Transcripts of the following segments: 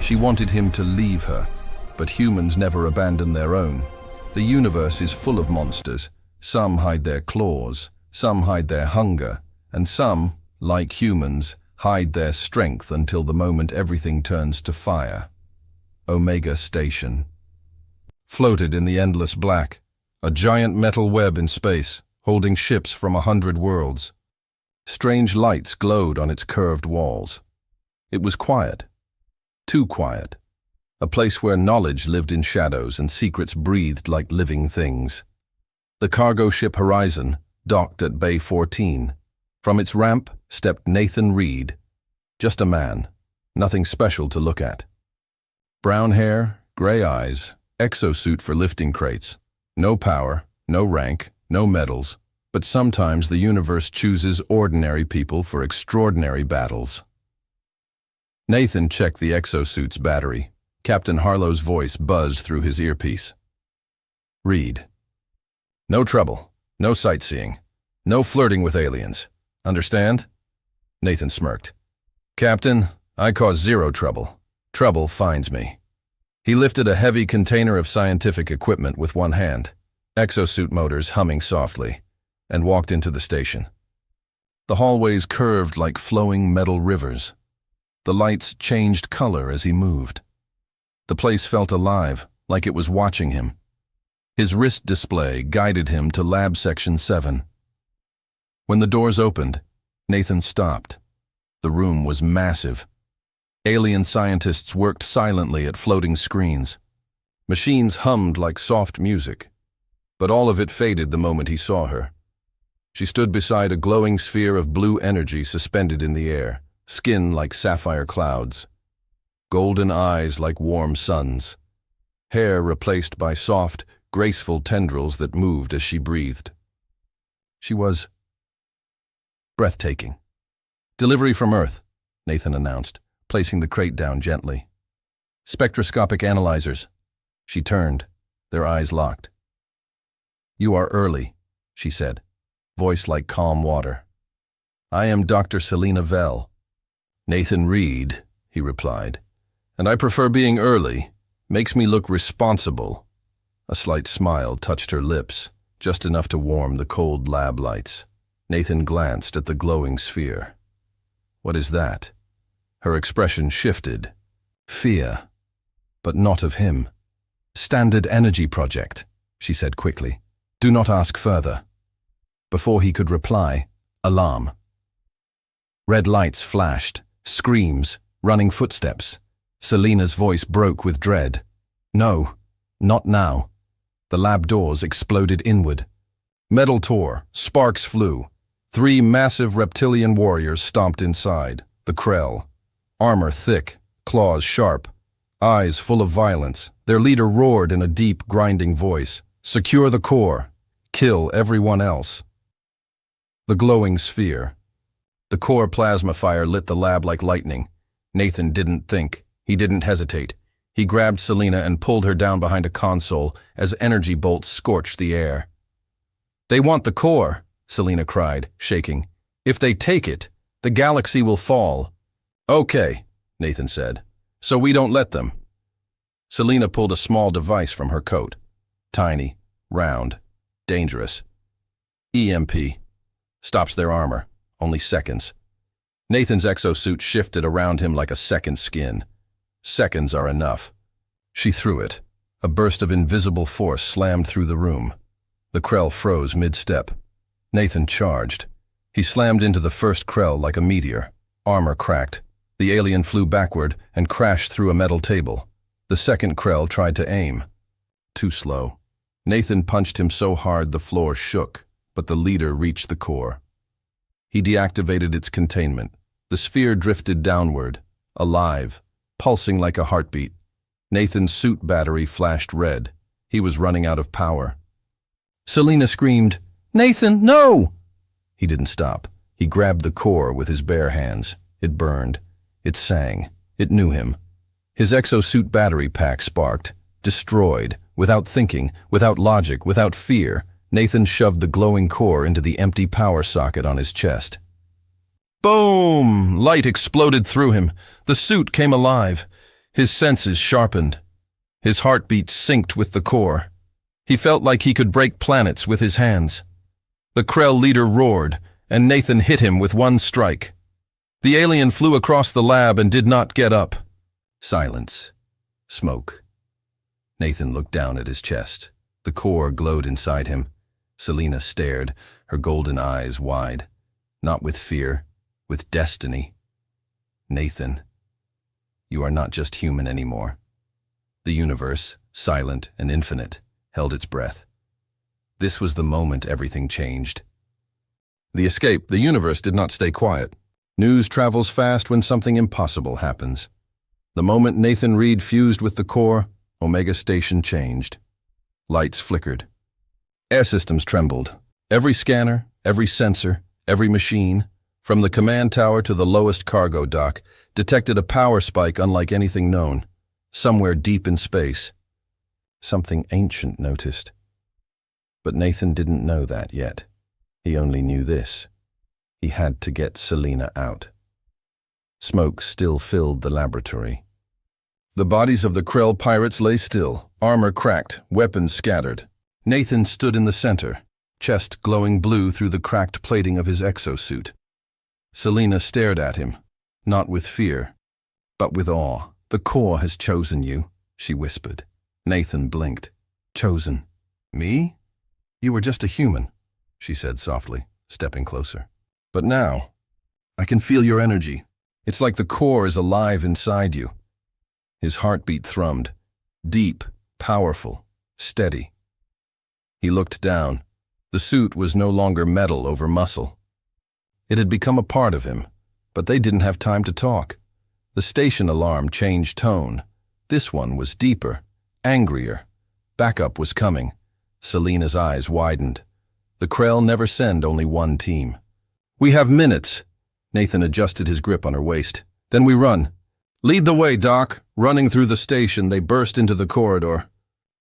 She wanted him to leave her, but humans never abandon their own. The universe is full of monsters. Some hide their claws, some hide their hunger, and some, like humans, hide their strength until the moment everything turns to fire. Omega Station. Floated in the endless black, a giant metal web in space, holding ships from 100 worlds. Strange lights glowed on its curved walls. It was quiet. Too quiet. A place where knowledge lived in shadows and secrets breathed like living things. The cargo ship Horizon docked at Bay 14. From its ramp stepped Nathan Reed. Just a man, nothing special to look at. Brown hair, gray eyes, exosuit for lifting crates. No power, no rank, no medals, but sometimes the universe chooses ordinary people for extraordinary battles. Nathan checked the exosuit's battery. Captain Harlow's voice buzzed through his earpiece. Reed. No trouble, no sightseeing, no flirting with aliens. Understand? Nathan smirked. Captain, I cause zero trouble. Trouble finds me. He lifted a heavy container of scientific equipment with one hand, exosuit motors humming softly, and walked into the station. The hallways curved like flowing metal rivers. The lights changed color as he moved. The place felt alive, like it was watching him. His wrist display guided him to Lab Section 7. When the doors opened, Nathan stopped. The room was massive. Alien scientists worked silently at floating screens. Machines hummed like soft music. But all of it faded the moment he saw her. She stood beside a glowing sphere of blue energy suspended in the air, skin like sapphire clouds. Golden eyes like warm suns. Hair replaced by soft, graceful tendrils that moved as she breathed. She was breathtaking. Delivery from Earth, Nathan announced, placing the crate down gently. Spectroscopic analyzers. She turned, their eyes locked. You are early, she said, voice like calm water. I am Dr. Selena Vell. Nathan Reed, he replied, and I prefer being early. Makes me look responsible. A slight smile touched her lips, just enough to warm the cold lab lights. Nathan glanced at the glowing sphere. What is that? Her expression shifted. Fear. But not of him. Standard Energy Project, she said quickly. Do not ask further. Before he could reply, alarm. Red lights flashed, screams, running footsteps. Selena's voice broke with dread. No, not now. The lab doors exploded inward. Metal tore, sparks flew. 3 massive reptilian warriors stomped inside, the Krell. Armor thick, claws sharp, eyes full of violence. Their leader roared in a deep, grinding voice. Secure the core. Kill everyone else. The glowing sphere. The core plasma fire lit the lab like lightning. Nathan didn't think. He didn't hesitate. He grabbed Selena and pulled her down behind a console as energy bolts scorched the air. They want the core, Selena cried, shaking. If they take it, the galaxy will fall. Okay, Nathan said. So we don't let them. Selena pulled a small device from her coat. Tiny, round, dangerous. EMP. Stops their armor. Only seconds. Nathan's exosuit shifted around him like a second skin. Seconds are enough. She threw it. A burst of invisible force slammed through the room. The Krell froze mid-step. Nathan charged. He slammed into the first Krell like a meteor. Armor cracked. The alien flew backward and crashed through a metal table. The second Krell tried to aim. Too slow. Nathan punched him so hard the floor shook, but the leader reached the core. He deactivated its containment. The sphere drifted downward, alive, pulsing like a heartbeat. Nathan's suit battery flashed red. He was running out of power. Selena screamed, "Nathan, no!" He didn't stop. He grabbed the core with his bare hands. It burned. It sang. It knew him. His exosuit battery pack sparked. Destroyed. Without thinking, without logic, without fear, Nathan shoved the glowing core into the empty power socket on his chest. Boom! Light exploded through him. The suit came alive. His senses sharpened. His heartbeat synced with the core. He felt like he could break planets with his hands. The Krell leader roared, and Nathan hit him with one strike. The alien flew across the lab and did not get up. Silence. Smoke. Nathan looked down at his chest. The core glowed inside him. Selena stared, her golden eyes wide. Not with fear, with destiny. Nathan, you are not just human anymore. The universe, silent and infinite, held its breath. This was the moment everything changed. The escape, the universe did not stay quiet. News travels fast when something impossible happens. The moment Nathan Reed fused with the core, Omega Station changed. Lights flickered. Air systems trembled. Every scanner, every sensor, every machine, from the command tower to the lowest cargo dock, detected a power spike unlike anything known, somewhere deep in space. Something ancient noticed. But Nathan didn't know that yet. He only knew this. He had to get Selena out. Smoke still filled the laboratory. The bodies of the Krell pirates lay still, armor cracked, weapons scattered. Nathan stood in the center, chest glowing blue through the cracked plating of his exosuit. Selena stared at him, not with fear, but with awe. "The core has chosen you," she whispered. Nathan blinked. "Chosen? Me? You were just a human," she said softly, stepping closer. "But now, I can feel your energy. It's like the core is alive inside you." His heartbeat thrummed, deep, powerful, steady. He looked down. The suit was no longer metal over muscle. It had become a part of him, but they didn't have time to talk. The station alarm changed tone. This one was deeper, angrier. Backup was coming. Selena's eyes widened. The Krell never send only one team. "We have minutes." Nathan adjusted his grip on her waist. "Then we run." "Lead the way, Doc." Running through the station, they burst into the corridor.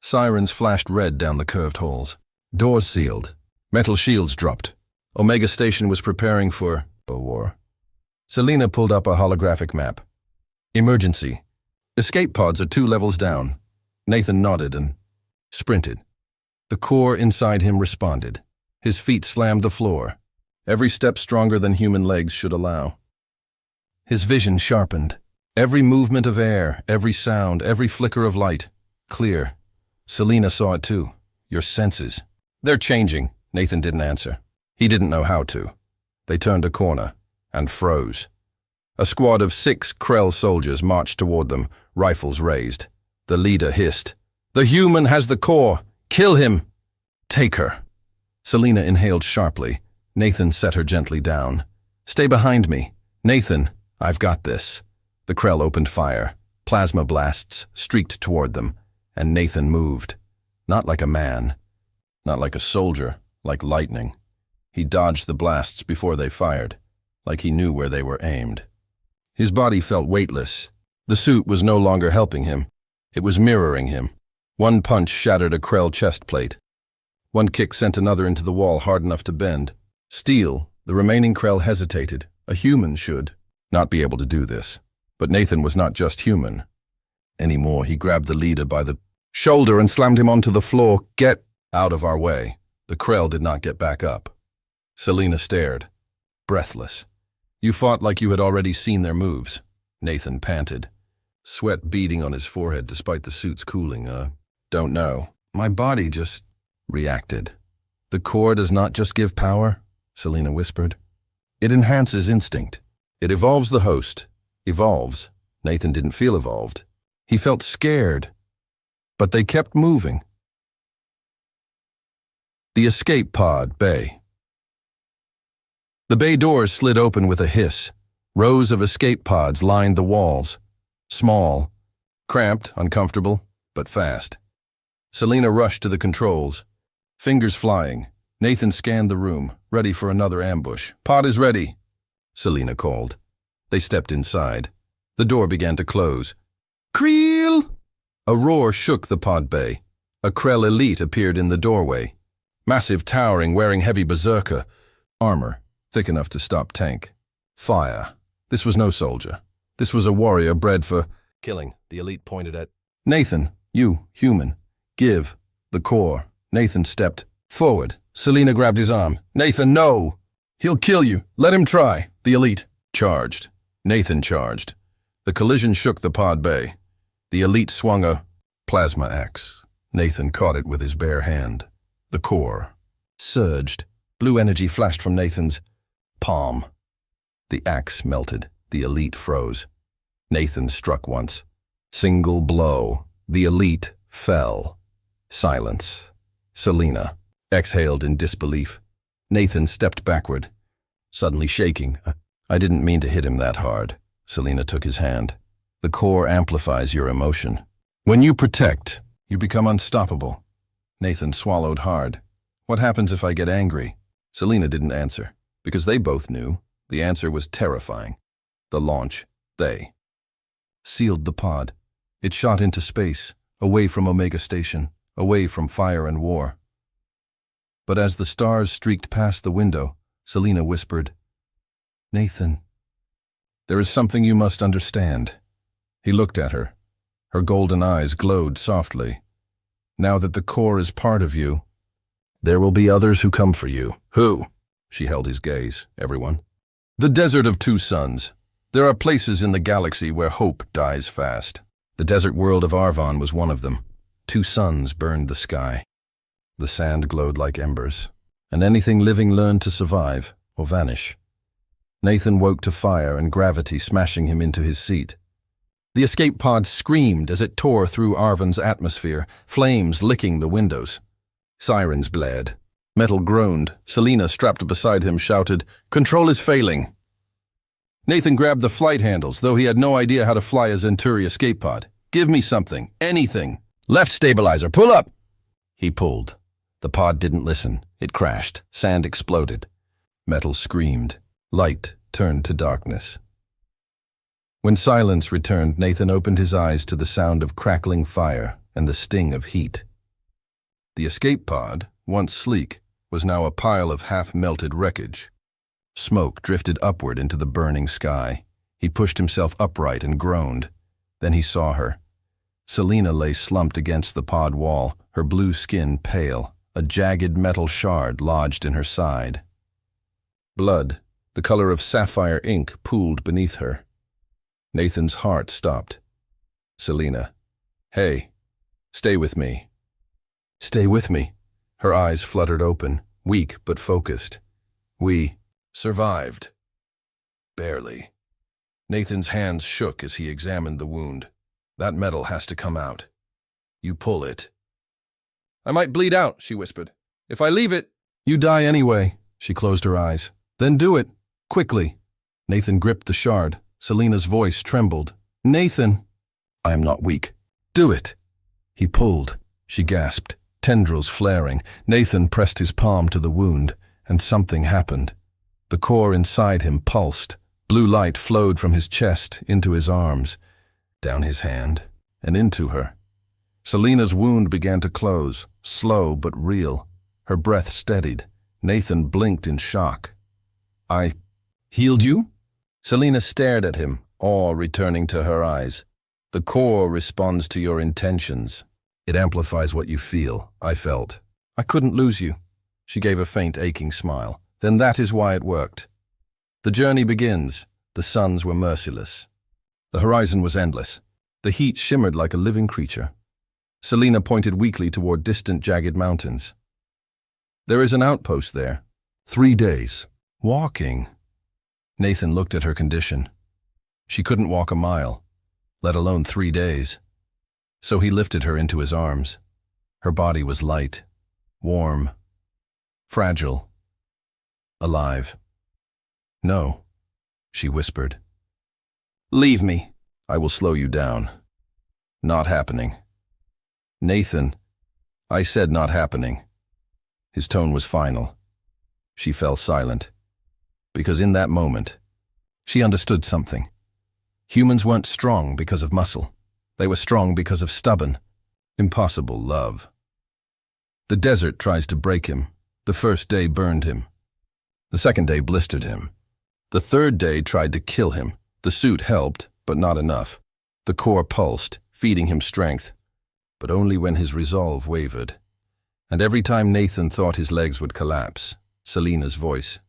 Sirens flashed red down the curved halls. Doors sealed. Metal shields dropped. Omega Station was preparing for a war. Selena pulled up a holographic map. "Emergency. Escape pods are 2 levels down." Nathan nodded and sprinted. The core inside him responded. His feet slammed the floor. Every step stronger than human legs should allow. His vision sharpened. Every movement of air, every sound, every flicker of light. Clear. Selena saw it too. Your senses. "They're changing." Nathan didn't answer. He didn't know how to. They turned a corner and froze. A squad of 6 Krell soldiers marched toward them, rifles raised. The leader hissed, "The human has the core. Kill him." "Take her." Selena inhaled sharply. Nathan set her gently down. "Stay behind me." "Nathan, I've got this." The Krell opened fire. Plasma blasts streaked toward them, and Nathan moved. Not like a man. Not like a soldier, like lightning. He dodged the blasts before they fired, like he knew where they were aimed. His body felt weightless. The suit was no longer helping him. It was mirroring him. One punch shattered a Krell chest plate. One kick sent another into the wall hard enough to bend. Steel, the remaining Krell hesitated. A human should not be able to do this. But Nathan was not just human. Anymore, he grabbed the leader by the shoulder and slammed him onto the floor. "Get out of our way." The Krell did not get back up. Selena stared, breathless. "You fought like you had already seen their moves." Nathan panted, sweat beading on his forehead despite the suit's cooling. Don't know. My body just reacted." "The core does not just give power," Selena whispered. "It enhances instinct. It evolves the host. Evolves." Nathan didn't feel evolved. He felt scared. But they kept moving. The escape pod bay. The bay doors slid open with a hiss. Rows of escape pods lined the walls. Small, cramped, uncomfortable, but fast. Selena rushed to the controls. Fingers flying. Nathan scanned the room, ready for another ambush. "Pod is ready," Selena called. They stepped inside. The door began to close. "Creel!" A roar shook the pod bay. A Krell elite appeared in the doorway. Massive, towering, wearing heavy berserker armor, thick enough to stop tank. Fire. This was no soldier. This was a warrior bred for Killing, the elite pointed at Nathan, you, human. Give. The core. Nathan stepped forward. Selina grabbed his arm. Nathan, no! He'll kill you. Let him try. The elite charged. Nathan charged. The collision shook the pod bay. The elite swung a plasma axe. Nathan caught it with his bare hand. The core surged. Blue energy flashed from Nathan's palm. The axe melted. The elite froze. Nathan struck once. Single blow. The elite fell. Silence. Selina exhaled in disbelief. Nathan stepped backward, suddenly shaking. I didn't mean to hit him that hard. Selina took his hand. The core amplifies your emotion. When you protect, you become unstoppable. Nathan swallowed hard. What happens if I get angry? Selina didn't answer, because they both knew. The answer was terrifying. The launch, they sealed the pod. It shot into space, away from Omega Station, away from fire and war. But as the stars streaked past the window, Selina whispered, Nathan, there is something you must understand. He looked at her. Her golden eyes glowed softly. Now that the core is part of you, there will be others who come for you. Who? She held his gaze. Everyone. The desert of two suns. There are places in the galaxy where hope dies fast. The desert world of Arvon was one of them. Two suns burned the sky. The sand glowed like embers, and anything living learned to survive or vanish. Nathan woke to fire and gravity smashing him into his seat. The escape pod screamed as it tore through Arvon's atmosphere, flames licking the windows. Sirens blared. Metal groaned. Selina, strapped beside him, shouted, Control is failing. Nathan grabbed the flight handles, though he had no idea how to fly a Zenturi escape pod. Give me something. Anything. Left stabilizer. Pull up. He pulled. The pod didn't listen. It crashed. Sand exploded. Metal screamed. Light turned to darkness. When silence returned, Nathan opened his eyes to the sound of crackling fire and the sting of heat. The escape pod, once sleek, was now a pile of half-melted wreckage. Smoke drifted upward into the burning sky. He pushed himself upright and groaned. Then he saw her. Selina lay slumped against the pod wall, her blue skin pale, a jagged metal shard lodged in her side. Blood, the color of sapphire ink, pooled beneath her. Nathan's heart stopped. Selina. Hey, stay with me. Stay with me. Her eyes fluttered open, weak but focused. We survived. Barely. Nathan's hands shook as he examined the wound. That metal has to come out. You pull it. I might bleed out, she whispered. If I leave it, you die anyway. She closed her eyes. Then do it. Quickly. Nathan gripped the shard. Selina's voice trembled. Nathan. I am not weak. Do it. He pulled. She gasped, tendrils flaring. Nathan pressed his palm to the wound, and something happened. The core inside him pulsed. Blue light flowed from his chest into his arms, down his hand, and into her. Selina's wound began to close, slow but real. Her breath steadied. Nathan blinked in shock. I healed you? Selina stared at him, awe returning to her eyes. The core responds to your intentions. It amplifies what you feel. I felt. I couldn't lose you. She gave a faint, aching smile. Then that is why it worked. The journey begins. The suns were merciless. The horizon was endless. The heat shimmered like a living creature. Selina pointed weakly toward distant, jagged mountains. There is an outpost there. 3 days. Walking. Nathan looked at her condition. She couldn't walk a mile, let alone 3 days. So he lifted her into his arms. Her body was light, warm, fragile, alive. No, she whispered. Leave me. I will slow you down. Not happening. Nathan, I said not happening. His tone was final. She fell silent. Because in that moment, she understood something. Humans weren't strong because of muscle. They were strong because of stubborn, impossible love. The desert tries to break him. The first day burned him. The second day blistered him. The third day tried to kill him. The suit helped, but not enough. The core pulsed, feeding him strength, but only when his resolve wavered. And every time Nathan thought his legs would collapse, Selena's voice,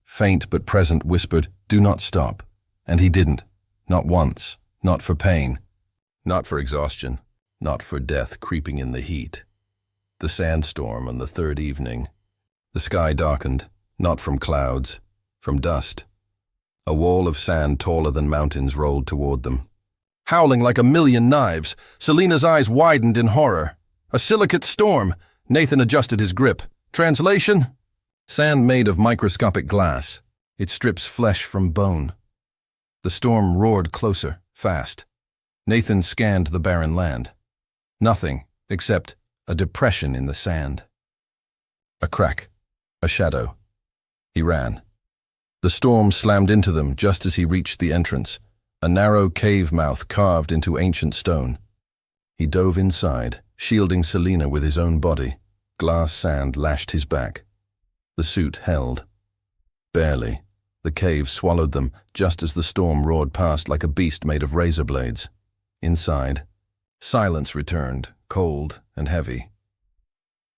faint but present, whispered, "Do not stop." And he didn't. Not once. Not for pain. Not for exhaustion. Not for death creeping in the heat. The sandstorm on the third evening. The sky darkened, not from clouds, from dust. A wall of sand taller than mountains rolled toward them. Howling like a million knives, Selena's eyes widened in horror. A silicate storm. Nathan adjusted his grip. Translation? Sand made of microscopic glass. It strips flesh from bone. The storm roared closer, fast. Nathan scanned the barren land. Nothing except a depression in the sand. A crack. A shadow. He ran. The storm slammed into them just as he reached the entrance, a narrow cave mouth carved into ancient stone. He dove inside, shielding Selena with his own body. Glass sand lashed his back. The suit held. Barely. The cave swallowed them just as the storm roared past like a beast made of razor blades. Inside, silence returned, cold and heavy.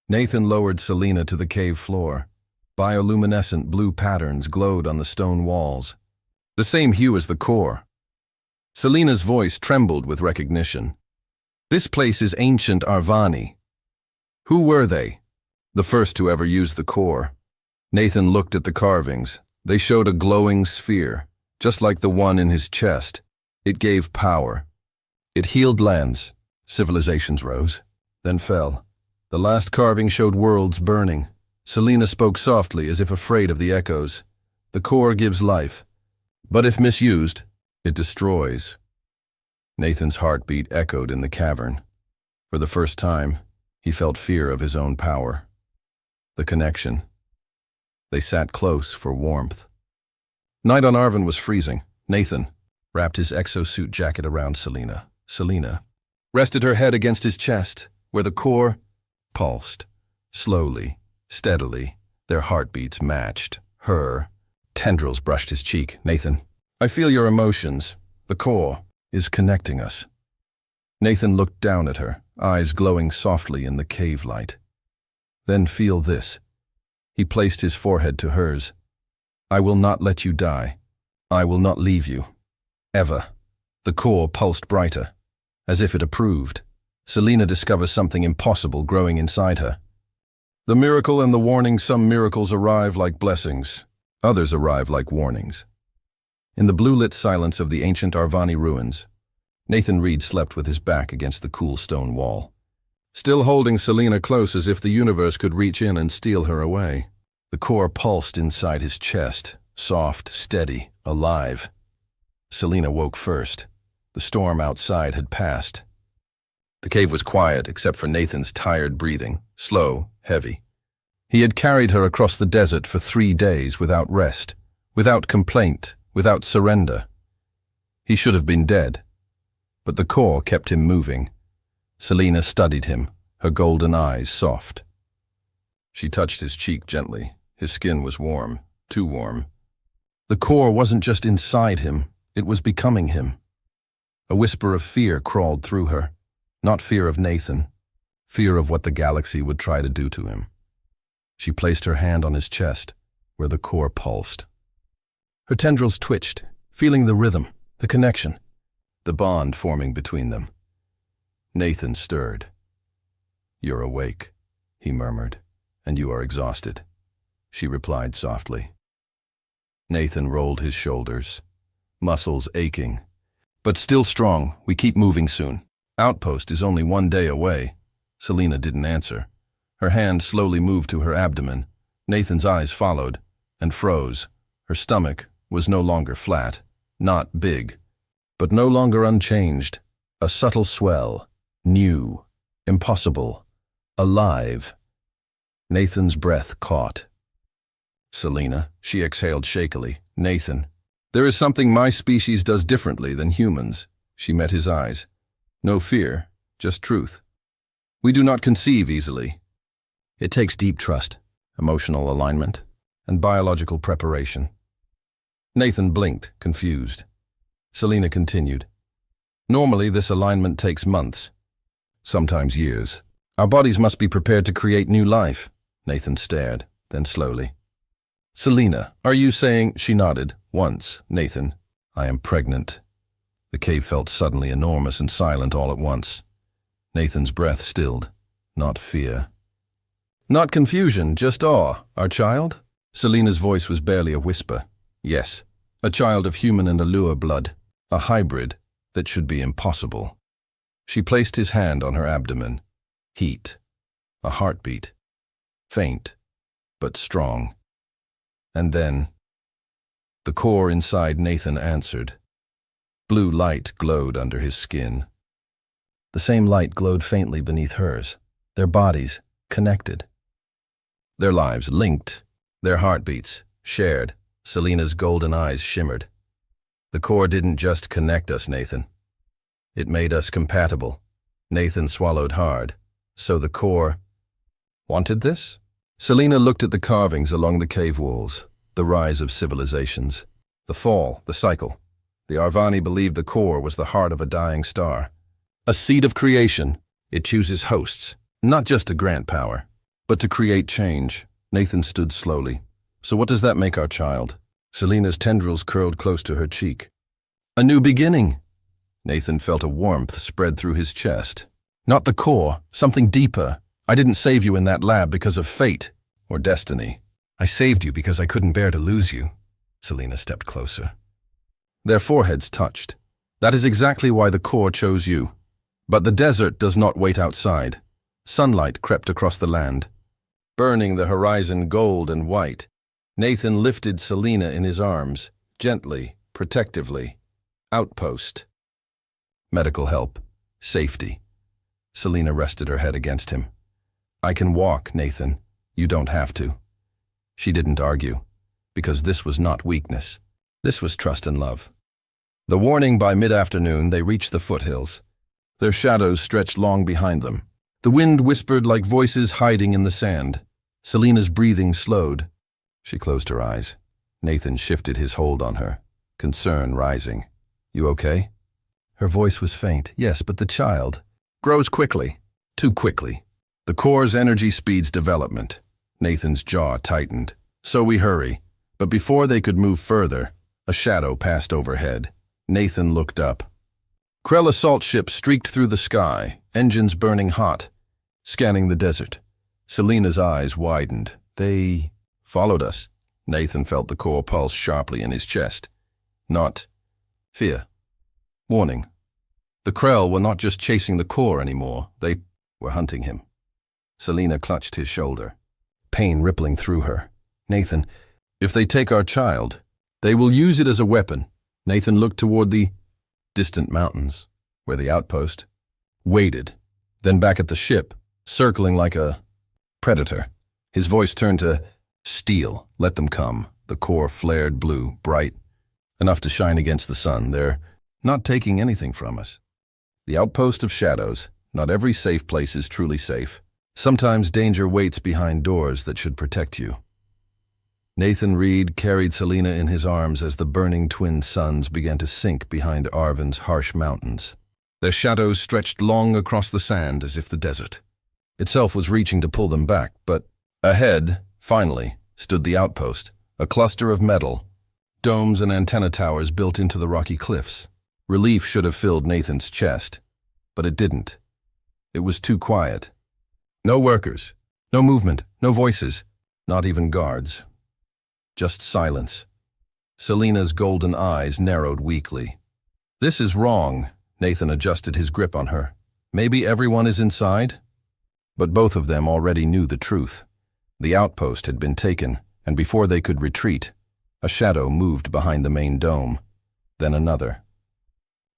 Nathan lowered Selena to the cave floor. Bioluminescent blue patterns glowed on the stone walls, the same hue as the core. Selena's voice trembled with recognition. This place is ancient Arvani. Who were they? The first to ever use the core. Nathan looked at the carvings. They showed a glowing sphere, just like the one in his chest. It gave power. It healed lands. Civilizations rose, then fell. The last carving showed worlds burning. Selena spoke softly, as if afraid of the echoes. The core gives life, but if misused, it destroys. Nathan's heartbeat echoed in the cavern. For the first time, he felt fear of his own power. The connection. They sat close for warmth. Night on Arvin was freezing. Nathan wrapped his exosuit jacket around Selena. Selena rested her head against his chest, where the core pulsed. Slowly, steadily, their heartbeats matched. Her tendrils brushed his cheek. Nathan, I feel your emotions. The core is connecting us. Nathan looked down at her, eyes glowing softly in the cave light. Then feel this. He placed his forehead to hers. I will not let you die. I will not leave you. Ever. The core pulsed brighter, as if it approved. Selena discovers something impossible growing inside her. The miracle and the warning. Some miracles arrive like blessings. Others arrive like warnings. In the blue-lit silence of the ancient Arvani ruins, Nathan Reed slept with his back against the cool stone wall, still holding Selena close as if the universe could reach in and steal her away. The core pulsed inside his chest, soft, steady, alive. Selena woke first. The storm outside had passed. The cave was quiet except for Nathan's tired breathing, slow, heavy. He had carried her across the desert for 3 days without rest, without complaint, without surrender. He should have been dead, but the core kept him moving. Selena studied him, her golden eyes soft. She touched his cheek gently. His skin was warm, too warm. The core wasn't just inside him, it was becoming him. A whisper of fear crawled through her. Not fear of Nathan, fear of what the galaxy would try to do to him. She placed her hand on his chest, where the core pulsed. Her tendrils twitched, feeling the rhythm, the connection, the bond forming between them. Nathan stirred. You're awake, he murmured, and you are exhausted, she replied softly. Nathan rolled his shoulders, muscles aching. But still strong, we keep moving soon. Outpost is only 1 day away. Selena didn't answer. Her hand slowly moved to her abdomen. Nathan's eyes followed and froze. Her stomach was no longer flat, not big, but no longer unchanged. A subtle swell, new, impossible, alive. Nathan's breath caught. Selena, she exhaled shakily. Nathan, there is something my species does differently than humans. She met his eyes. No fear, just truth. We do not conceive easily. It takes deep trust, emotional alignment, and biological preparation. Nathan blinked, confused. Selena continued. Normally, this alignment takes months, sometimes years. Our bodies must be prepared to create new life. Nathan stared, then slowly. Selena, are you saying? She nodded. Once, Nathan. I am pregnant. The cave felt suddenly enormous and silent all at once. Nathan's breath stilled, not fear. Not confusion, just awe. Our child? Selena's voice was barely a whisper. Yes, a child of human and Allure blood, a hybrid that should be impossible. She placed his hand on her abdomen. Heat, a heartbeat, faint, but strong. And then, the core inside Nathan answered. Blue light glowed under his skin. The same light glowed faintly beneath hers, their bodies connected. Their lives linked, their heartbeats shared. Selena's golden eyes shimmered. The core didn't just connect us, Nathan. It made us compatible. Nathan swallowed hard. So the core wanted this? Selena looked at the carvings along the cave walls, the rise of civilizations, the fall, the cycle. The Arvani believed the core was the heart of a dying star. A seed of creation. It chooses hosts, not just to grant power, but to create change. Nathan stood slowly. So what does that make our child? Selena's tendrils curled close to her cheek. A new beginning. Nathan felt a warmth spread through his chest. Not the core, something deeper. I didn't save you in that lab because of fate or destiny. I saved you because I couldn't bear to lose you. Selena stepped closer. Their foreheads touched. That is exactly why the core chose you. But the desert does not wait outside. Sunlight crept across the land, burning the horizon gold and white. Nathan lifted Selena in his arms, gently, protectively. Outpost. Medical help. Safety. Selena rested her head against him. I can walk, Nathan. You don't have to. She didn't argue, because this was not weakness. This was trust and love. The warning by mid-afternoon, they reached the foothills. Their shadows stretched long behind them. The wind whispered like voices hiding in the sand. Selena's breathing slowed. She closed her eyes. Nathan shifted his hold on her, concern rising. You okay? Her voice was faint. Yes, but the child grows quickly, too quickly. The core's energy speeds development. Nathan's jaw tightened. So we hurry. But before they could move further, a shadow passed overhead. Nathan looked up. Krell assault ship streaked through the sky, engines burning hot, scanning the desert. Selena's eyes widened. They followed us. Nathan felt the core pulse sharply in his chest. Not fear. Warning. The Krell were not just chasing the core anymore. They were hunting him. Selena clutched his shoulder, pain rippling through her. Nathan, if they take our child, they will use it as a weapon. Nathan looked toward the distant mountains, where the outpost waited, then back at the ship, circling like a predator. His voice turned to steel. Let them come. The core flared blue, bright, enough to shine against the sun. They're not taking anything from us. The outpost of shadows. Not every safe place is truly safe. Sometimes danger waits behind doors that should protect you. Nathan Reed carried Selena in his arms as the burning twin suns began to sink behind Arvin's harsh mountains. Their shadows stretched long across the sand as if the desert itself was reaching to pull them back, but ahead, finally, stood the outpost, a cluster of metal, domes and antenna towers built into the rocky cliffs. Relief should have filled Nathan's chest, but it didn't. It was too quiet. No workers, no movement, no voices, not even guards. Just silence. Selena's golden eyes narrowed weakly. This is wrong. Nathan adjusted his grip on her. Maybe everyone is inside? But both of them already knew the truth. The outpost had been taken, and before they could retreat, a shadow moved behind the main dome. Then another.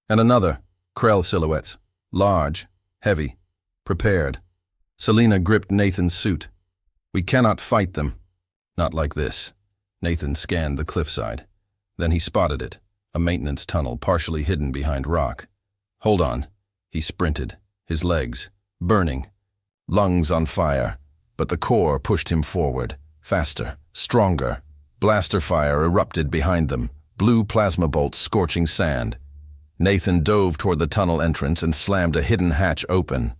And another. Krell silhouettes. Large, heavy, prepared. Selena gripped Nathan's suit. We cannot fight them. Not like this. Nathan scanned the cliffside. Then he spotted it, a maintenance tunnel partially hidden behind rock. Hold on. He sprinted, his legs burning, lungs on fire. But the core pushed him forward, faster, stronger. Blaster fire erupted behind them, blue plasma bolts scorching sand. Nathan dove toward the tunnel entrance and slammed a hidden hatch open,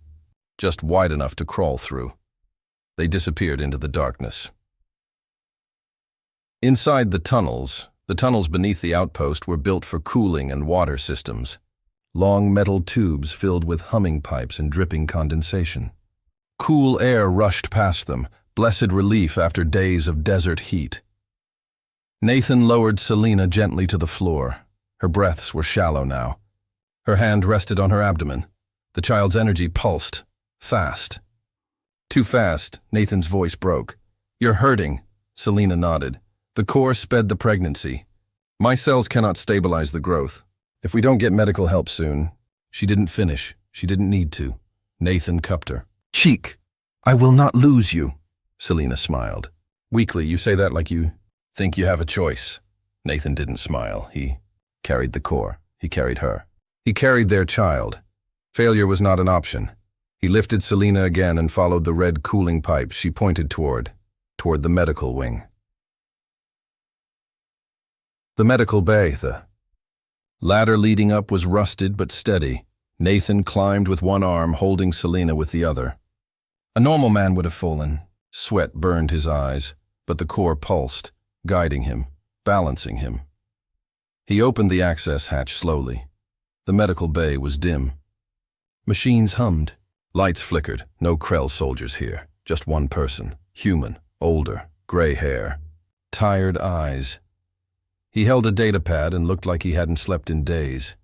just wide enough to crawl through. They disappeared into the darkness. Inside the tunnels beneath the outpost were built for cooling and water systems. Long metal tubes filled with humming pipes and dripping condensation. Cool air rushed past them, blessed relief after days of desert heat. Nathan lowered Selina gently to the floor. Her breaths were shallow now. Her hand rested on her abdomen. The child's energy pulsed, fast. Too fast, Nathan's voice broke. "You're hurting," Selina nodded. "The core sped the pregnancy. My cells cannot stabilize the growth. If we don't get medical help soon..." She didn't finish. She didn't need to. Nathan cupped her. "Cheek, I will not lose you," Selina smiled. Weakly, "You say that like you think you have a choice." Nathan didn't smile. He carried the core. He carried her. He carried their child. Failure was not an option. He lifted Selina again and followed the red cooling pipes she pointed toward the medical wing. The medical bay, the ladder leading up was rusted but steady. Nathan climbed with one arm, holding Selina with the other. A normal man would have fallen. Sweat burned his eyes, but the core pulsed, guiding him, balancing him. He opened the access hatch slowly. The medical bay was dim. Machines hummed. Lights flickered. No Krell soldiers here. Just one person. Human. Older. Gray hair. Tired eyes. He held a data pad and looked like he hadn't slept in days.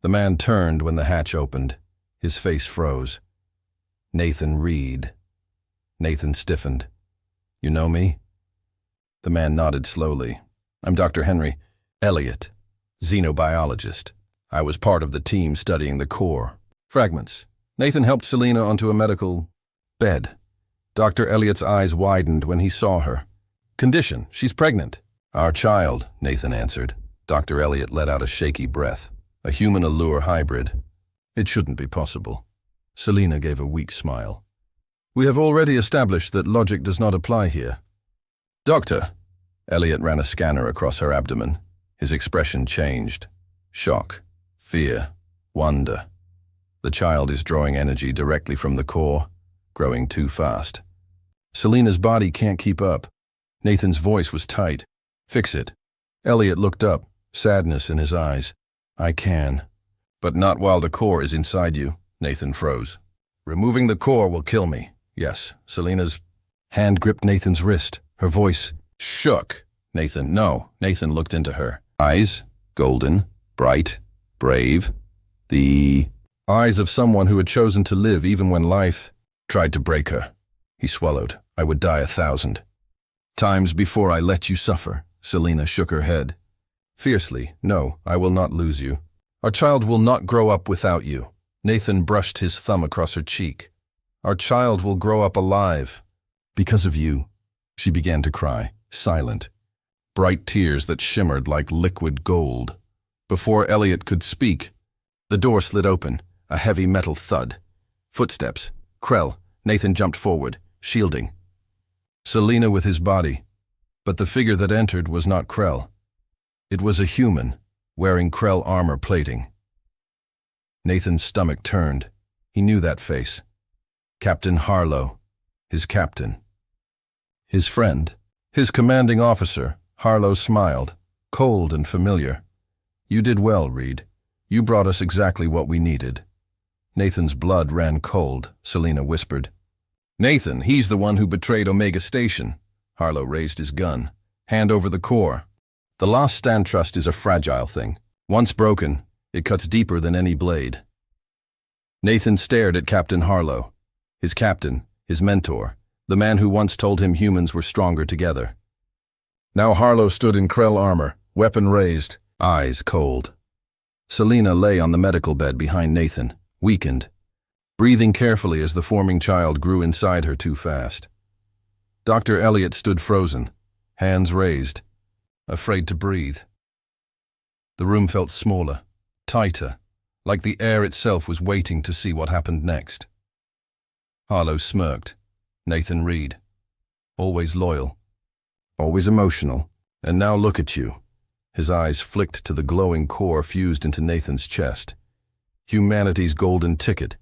The man turned when the hatch opened. His face froze. "Nathan Reed." Nathan stiffened. "You know me?" The man nodded slowly. "I'm Dr. Henry Elliott, xenobiologist. I was part of the team studying the core fragments." Nathan helped Selina onto a medical bed. Dr. Elliott's eyes widened when he saw her. "Condition, she's pregnant." "Our child," Nathan answered. Dr. Elliott let out a shaky breath. "A human allure hybrid. It shouldn't be possible." Selina gave a weak smile. "We have already established that logic does not apply here." "Doctor." Elliott ran a scanner across her abdomen. His expression changed. Shock, fear, wonder. The child is drawing energy directly from the core, growing too fast. Selina's body can't keep up. Nathan's voice was tight. "Fix it." Elliott looked up, sadness in his eyes. "I can. But not while the core is inside you." Nathan froze. "Removing the core will kill me." "Yes." Selina's hand gripped Nathan's wrist. Her voice shook. "Nathan, no." Nathan looked into her. Eyes, golden, bright, brave. The eyes of someone who had chosen to live even when life tried to break her. He swallowed. "I would die 1,000 times before I let you suffer." Selina shook her head. Fiercely, "No, I will not lose you. Our child will not grow up without you." Nathan brushed his thumb across her cheek. "Our child will grow up alive. Because of you." She began to cry, silent. Bright tears that shimmered like liquid gold. Before Elliott could speak, the door slid open, a heavy metal thud. Footsteps. Krell. Nathan jumped forward, shielding. Selina with his body. But the figure that entered was not Krell. It was a human, wearing Krell armor plating. Nathan's stomach turned. He knew that face. Captain Harlow. His captain. His friend. His commanding officer. Harlow smiled, cold and familiar. "You did well, Reed. You brought us exactly what we needed." Nathan's blood ran cold, Selina whispered. "Nathan, he's the one who betrayed Omega Station." Harlow raised his gun. "Hand over the core." The lost stand trust is a fragile thing. Once broken, it cuts deeper than any blade. Nathan stared at Captain Harlow, his captain, his mentor, the man who once told him humans were stronger together. Now Harlow stood in Krell armor, weapon raised, eyes cold. Selina lay on the medical bed behind Nathan, weakened, breathing carefully as the forming child grew inside her too fast. Dr. Elliott stood frozen, hands raised, afraid to breathe. The room felt smaller, tighter, like the air itself was waiting to see what happened next. Harlow smirked. Nathan Reed. Always loyal. Always emotional. And now look at you. His eyes flicked to the glowing core fused into Nathan's chest. Humanity's golden ticket.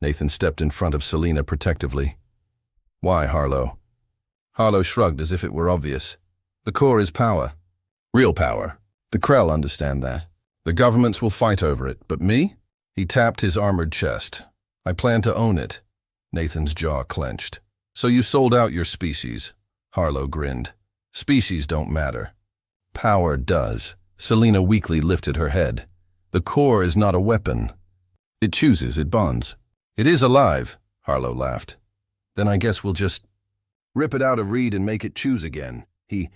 Nathan stepped in front of Selina protectively. Why, Harlow? Harlow shrugged as if it were obvious. The core is power. Real power. The Krell understand that. The governments will fight over it, but me? He tapped his armored chest. I plan to own it. Nathan's jaw clenched. So you sold out your species. Harlow grinned. Species don't matter. Power does. Selina weakly lifted her head. The core is not a weapon. It chooses, it bonds. It is alive, Harlow laughed. Then I guess we'll just rip it out of Reed and make it choose again. He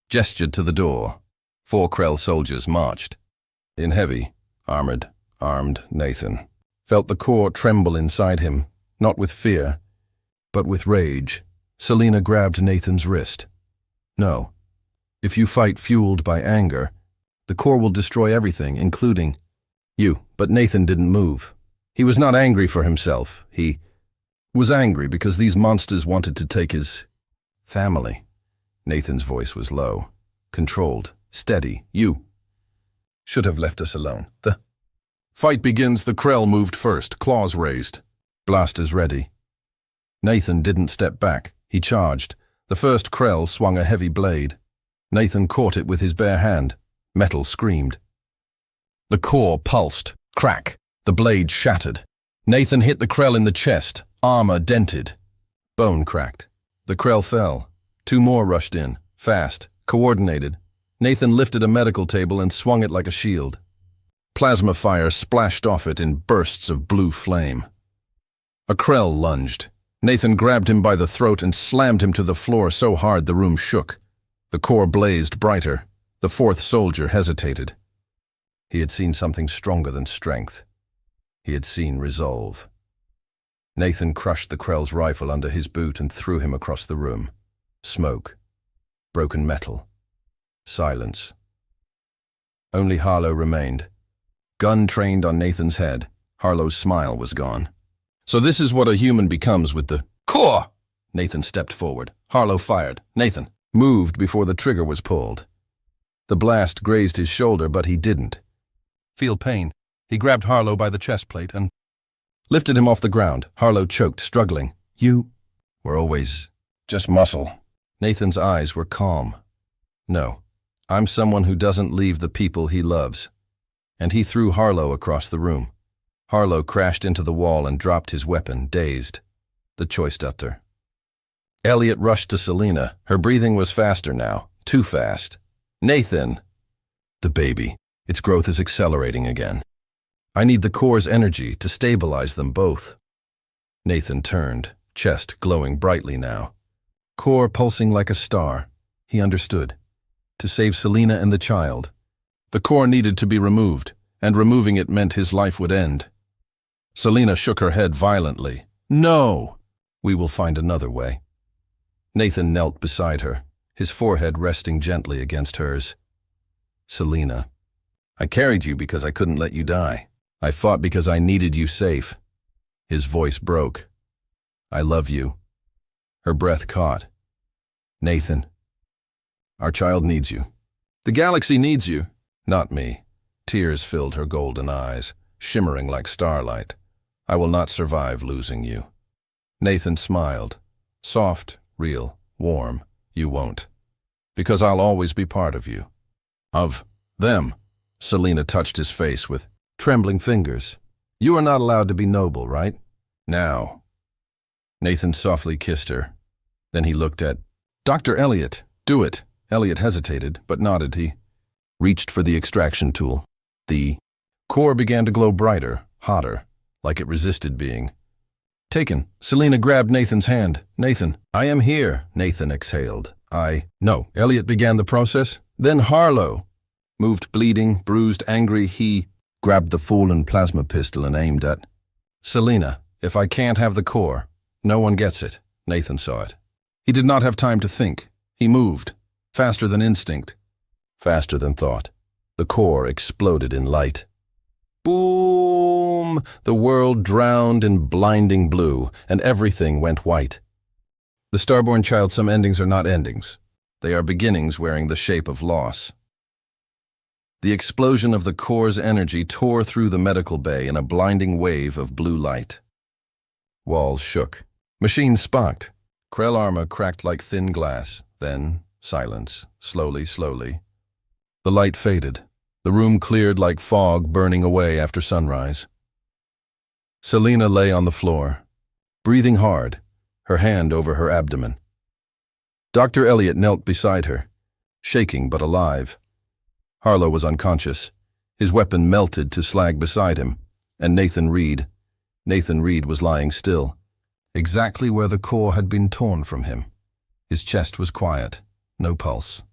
gestured to the door. 4 Krell soldiers marched. In heavy, armored, armed Nathan felt the core tremble inside him, not with fear, but with rage. Selina grabbed Nathan's wrist. No. If you fight fueled by anger, the core will destroy everything, including you. But Nathan didn't move. He was not angry for himself. He was angry because these monsters wanted to take his family. Nathan's voice was low, controlled, steady. You should have left us alone. The fight begins. The Krell moved first, claws raised, blasters ready. Nathan didn't step back. He charged. The first Krell swung a heavy blade. Nathan caught it with his bare hand. Metal screamed. The core pulsed. Crack. The blade shattered. Nathan hit the Krell in the chest. Armor dented. Bone cracked. The Krell fell. 2 more rushed in. Fast. Coordinated. Nathan lifted a medical table and swung it like a shield. Plasma fire splashed off it in bursts of blue flame. A Krell lunged. Nathan grabbed him by the throat and slammed him to the floor so hard the room shook. The core blazed brighter. The 4th soldier hesitated. He had seen something stronger than strength. He had seen resolve. Nathan crushed the Krell's rifle under his boot and threw him across the room. Smoke. Broken metal. Silence. Only Harlow remained. Gun trained on Nathan's head. Harlow's smile was gone. So this is what a human becomes with the core! Nathan stepped forward. Harlow fired. Nathan moved before the trigger was pulled. The blast grazed his shoulder, but he didn't feel pain. He grabbed Harlow by the chest plate and lifted him off the ground. Harlow choked, struggling. You were always just muscle. Nathan's eyes were calm. No, I'm someone who doesn't leave the people he loves. And he threw Harlow across the room. Harlow crashed into the wall and dropped his weapon, dazed. The choice stutter. Elliot rushed to Selina. Her breathing was faster now. Too fast. Nathan! The baby. Its growth is accelerating again. I need the core's energy to stabilize them both. Nathan turned, chest glowing brightly now. Core pulsing like a star. He understood. To save Selina and the child. The core needed to be removed, and removing it meant his life would end. Selina shook her head violently. No! We will find another way. Nathan knelt beside her, his forehead resting gently against hers. Selina, I carried you because I couldn't let you die. I fought because I needed you safe. His voice broke. I love you. Her breath caught. Nathan, our child needs you. The galaxy needs you. Not me. Tears filled her golden eyes, shimmering like starlight. I will not survive losing you. Nathan smiled. Soft, real, warm. You won't. Because I'll always be part of you. Of them. Selina touched his face with trembling fingers. You are not allowed to be noble, right? Now. Nathan softly kissed her. Then he looked at Dr. Elliot. Do it. Elliot hesitated, but nodded. He reached for the extraction tool. The core began to glow brighter, hotter, like it resisted being taken. Selina grabbed Nathan's hand. Nathan, I am here, Nathan exhaled. No. Elliot began the process. Then Harlow moved, bleeding, bruised, angry. He grabbed the fallen plasma pistol and aimed at Selina. If I can't have the core, no one gets it. Nathan saw it. He did not have time to think. He moved, faster than instinct, faster than thought. The core exploded in light. Boom! The world drowned in blinding blue, and everything went white. The Starborn child, some endings are not endings. They are beginnings wearing the shape of loss. The explosion of the core's energy tore through the medical bay in a blinding wave of blue light. Walls shook. Machines sparked. Krell armor cracked like thin glass. Then, silence. Slowly, slowly. The light faded. The room cleared like fog burning away after sunrise. Selina lay on the floor, breathing hard, her hand over her abdomen. Dr. Elliot knelt beside her, shaking but alive. Harlow was unconscious. His weapon melted to slag beside him, and Nathan Reed was lying still, exactly where the core had been torn from him. His chest was quiet, no pulse,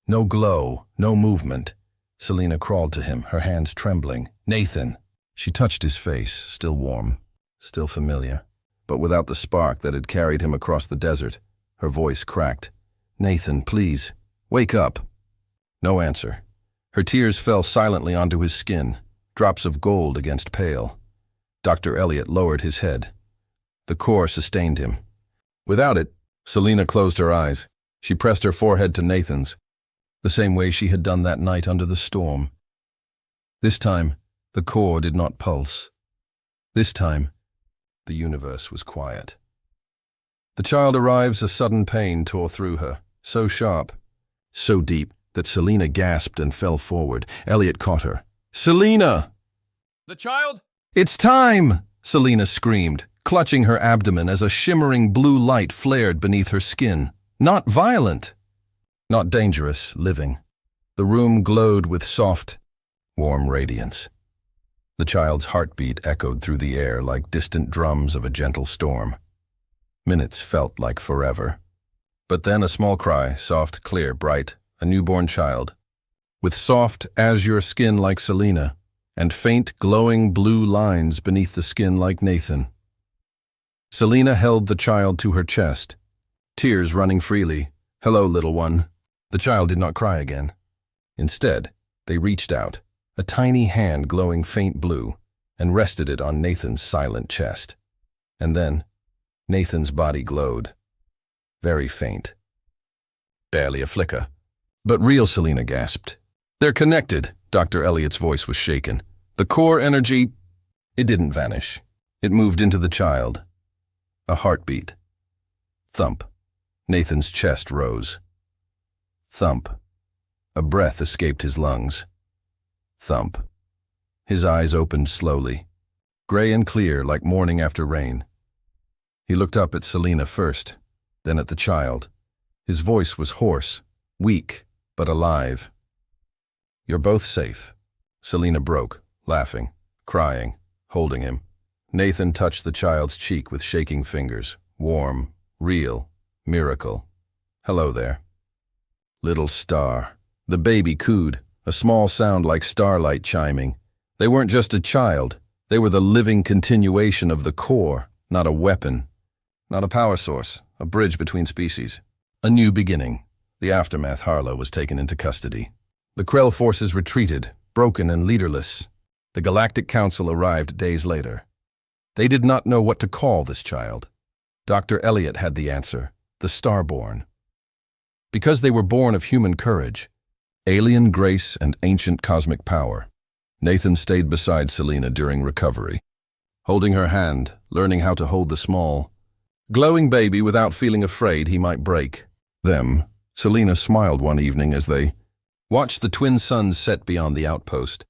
no glow, no movement. Selina crawled to him, her hands trembling. "Nathan!" She touched his face, still warm, still familiar, but without the spark that had carried him across the desert. Her voice cracked. "Nathan, please, wake up." No answer. Her tears fell silently onto his skin, drops of gold against pale. Dr. Elliot lowered his head. The core sustained him. Without it, Selina closed her eyes. She pressed her forehead to Nathan's, the same way she had done that night under the storm. This time, the core did not pulse. This time, the universe was quiet. The child arrives, a sudden pain tore through her, so sharp, so deep, that Selina gasped and fell forward. Elliot caught her. "Selina!" "The child?" "It's time!" Selina screamed, clutching her abdomen as a shimmering blue light flared beneath her skin. Not violent, not dangerous, living. The room glowed with soft, warm radiance. The child's heartbeat echoed through the air like distant drums of a gentle storm. Minutes felt like forever. But then a small cry, soft, clear, bright, a newborn child, with soft, azure skin like Selina, and faint, glowing blue lines beneath the skin like Nathan. Selina held the child to her chest, tears running freely. "Hello, little one." The child did not cry again. Instead, they reached out, a tiny hand glowing faint blue, and rested it on Nathan's silent chest. And then, Nathan's body glowed, very faint. Barely a flicker. "But real," Selina gasped. "They're connected." Dr. Elliot's voice was shaken. "The core energy, it didn't vanish. It moved into the child." A heartbeat. Thump. Nathan's chest rose. Thump. A breath escaped his lungs. Thump. His eyes opened slowly, gray and clear like morning after rain. He looked up at Selina first, then at the child. His voice was hoarse, weak, but alive. "You're both safe." Selina broke, laughing, crying, holding him. Nathan touched the child's cheek with shaking fingers. Warm, real, miracle. "Hello there." "Little star." The baby cooed, a small sound like starlight chiming. They weren't just a child. They were the living continuation of the core, not a weapon, not a power source, a bridge between species. A new beginning. The aftermath. Harlow was taken into custody. The Krell forces retreated, broken and leaderless. The Galactic Council arrived days later. They did not know what to call this child. Dr. Elliot had the answer: the Starborn. Because they were born of human courage, alien grace and ancient cosmic power. Nathan stayed beside Selina during recovery, holding her hand, learning how to hold the small, glowing baby without feeling afraid he might break. Them. Selina smiled one evening as they watched the twin suns set beyond the outpost.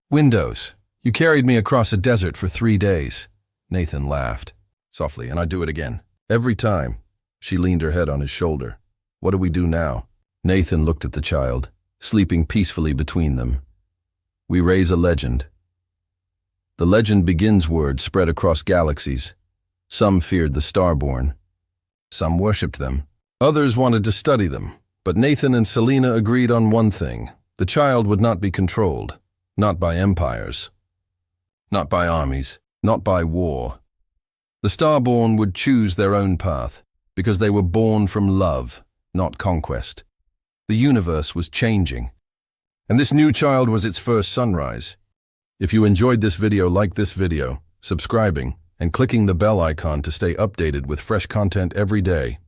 "Windows, you carried me across a desert for 3 days." Nathan laughed softly, "And I'd do it again. Every time." She leaned her head on his shoulder. "What do we do now?" Nathan looked at the child, sleeping peacefully between them. "We raise a legend." The legend begins word spread across galaxies. Some feared the Starborn. Some worshipped them. Others wanted to study them. But Nathan and Selina agreed on one thing: the child would not be controlled, not by empires, not by armies, not by war. The Starborn would choose their own path, because they were born from love, not conquest. The universe was changing, and this new child was its first sunrise. If you enjoyed this video, like this video, subscribing, and clicking the bell icon to stay updated with fresh content every day.